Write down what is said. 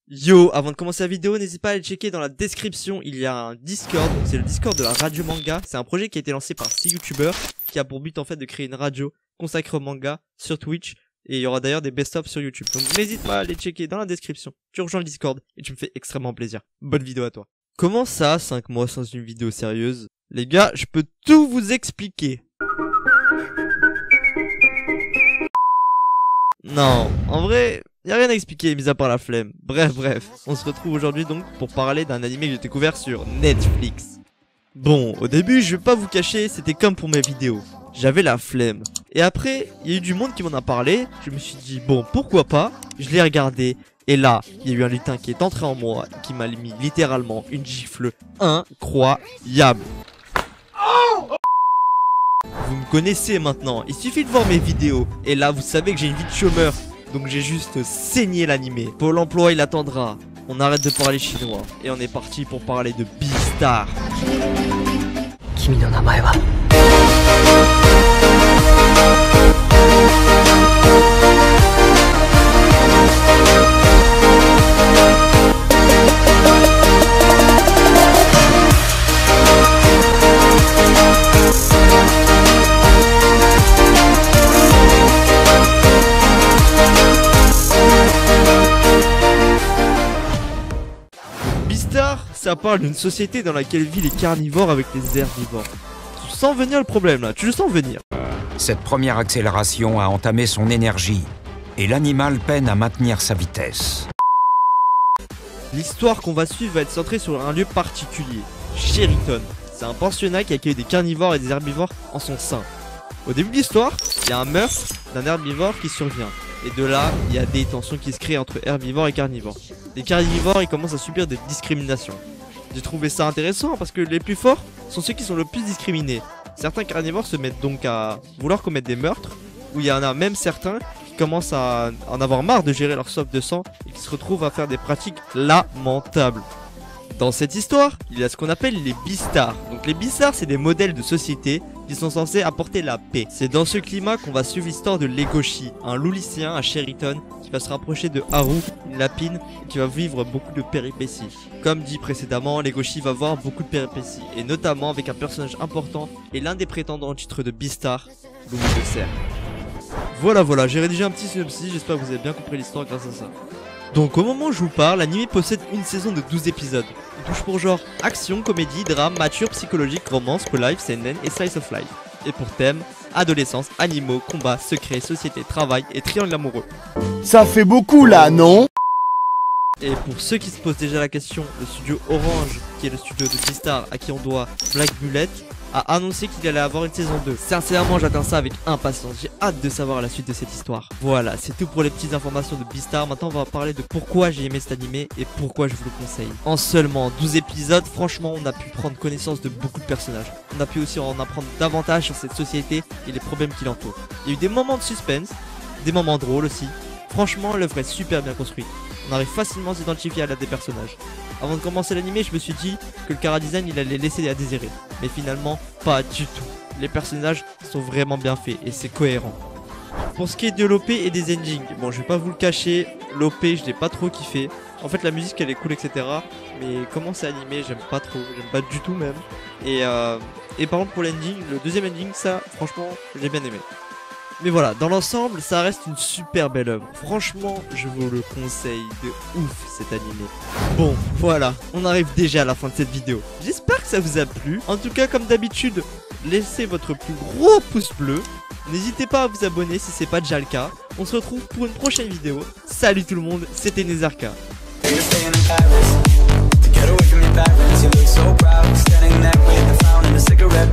Yo, avant de commencer la vidéo, n'hésite pas à aller checker dans la description, il y a un Discord, donc c'est le Discord de la radio manga. C'est un projet qui a été lancé par 6 youtubeurs, qui a pour but en fait de créer une radio consacrée au manga sur Twitch. Et il y aura d'ailleurs des best-of sur YouTube. Donc n'hésite pas à aller checker dans la description. Tu rejoins le Discord et tu me fais extrêmement plaisir. Bonne vidéo à toi. Comment ça, 5 mois sans une vidéo sérieuse? Les gars, je peux tout vous expliquer. Non, en vrai, y a rien à expliquer, mis à part la flemme. Bref, on se retrouve aujourd'hui donc pour parler d'un anime que j'ai découvert sur Netflix. Bon, au début, je vais pas vous cacher, c'était comme pour mes vidéos. J'avais la flemme. Et après, il y a eu du monde qui m'en a parlé, je me suis dit, bon, pourquoi pas? Je l'ai regardé, et là, il y a eu un lutin qui est entré en moi, et qui m'a mis littéralement une gifle incroyable. Vous me connaissez maintenant, il suffit de voir mes vidéos. Et là, vous savez que j'ai une vie de chômeur. Donc j'ai juste saigné l'animé. Pôle emploi, il attendra. On arrête de parler chinois. Et on est parti pour parler de Beastar. Kimi no namae wa? Beastar, ça parle d'une société dans laquelle vivent les carnivores avec les herbivores. Tu sens venir le problème là, tu le sens venir. Cette première accélération a entamé son énergie, et l'animal peine à maintenir sa vitesse. L'histoire qu'on va suivre va être centrée sur un lieu particulier, Sheriton. C'est un pensionnat qui accueille des carnivores et des herbivores en son sein. Au début de l'histoire, il y a un meurtre d'un herbivore qui survient. Et de là, il y a des tensions qui se créent entre herbivores et carnivores. Les carnivores, ils commencent à subir des discriminations. J'ai trouvé ça intéressant parce que les plus forts sont ceux qui sont le plus discriminés. Certains carnivores se mettent donc à vouloir commettre des meurtres, où il y en a même certains qui commencent à en avoir marre de gérer leur soif de sang et qui se retrouvent à faire des pratiques lamentables. Dans cette histoire, il y a ce qu'on appelle les Beastars. Donc les Beastars, c'est des modèles de société qui sont censés apporter la paix. C'est dans ce climat qu'on va suivre l'histoire de Legoshi, un loup lycéen à Sheriton qui va se rapprocher de Haru, une lapine, et qui va vivre beaucoup de péripéties. Comme dit précédemment, Legoshi va voir beaucoup de péripéties, et notamment avec un personnage important et l'un des prétendants au titre de Beastar, Louis de Serre. Voilà, j'ai rédigé un petit synopsis, j'espère que vous avez bien compris l'histoire grâce à ça. Donc au moment où je vous parle, l'anime possède une saison de 12 épisodes. Il touche pour genre action, comédie, drame, mature, psychologique, romance, life, seinen et slice of life. Et pour thème, adolescence, animaux, combat, secret, société, travail et triangle amoureux. Ça fait beaucoup là, non? Et pour ceux qui se posent déjà la question, le studio Orange, qui est le studio de Beastar à qui on doit Black Bullet, a annoncé qu'il allait avoir une saison 2. Sincèrement, j'attends ça avec impatience. J'ai hâte de savoir la suite de cette histoire. Voilà, c'est tout pour les petites informations de Beastar. Maintenant, on va parler de pourquoi j'ai aimé cet animé et pourquoi je vous le conseille. En seulement 12 épisodes, franchement, on a pu prendre connaissance de beaucoup de personnages. On a pu aussi en apprendre davantage sur cette société et les problèmes qui l'entourent. Il y a eu des moments de suspense, des moments drôles aussi. Franchement, l'œuvre est super bien construite. On arrive facilement à s'identifier à l'un des personnages. Avant de commencer l'animé, je me suis dit que le chara-design il allait laisser à désirer. Mais finalement, pas du tout. Les personnages sont vraiment bien faits et c'est cohérent. Pour ce qui est de l'OP et des endings, bon je vais pas vous le cacher, l'OP je l'ai pas trop kiffé. En fait la musique elle est cool etc. Mais comment c'est animé j'aime pas trop, j'aime pas du tout même. Et par contre pour l'ending, le deuxième ending ça franchement j'ai bien aimé. Mais voilà, dans l'ensemble, ça reste une super belle œuvre. Franchement, je vous le conseille de ouf cet animé. Bon, voilà, on arrive déjà à la fin de cette vidéo. J'espère que ça vous a plu. En tout cas, comme d'habitude, laissez votre plus gros pouce bleu. N'hésitez pas à vous abonner si c'est pas déjà le cas. On se retrouve pour une prochaine vidéo. Salut tout le monde, c'était Nezarka. Get away from your parents, you look so proud. Standing there with the fountain and a cigarette.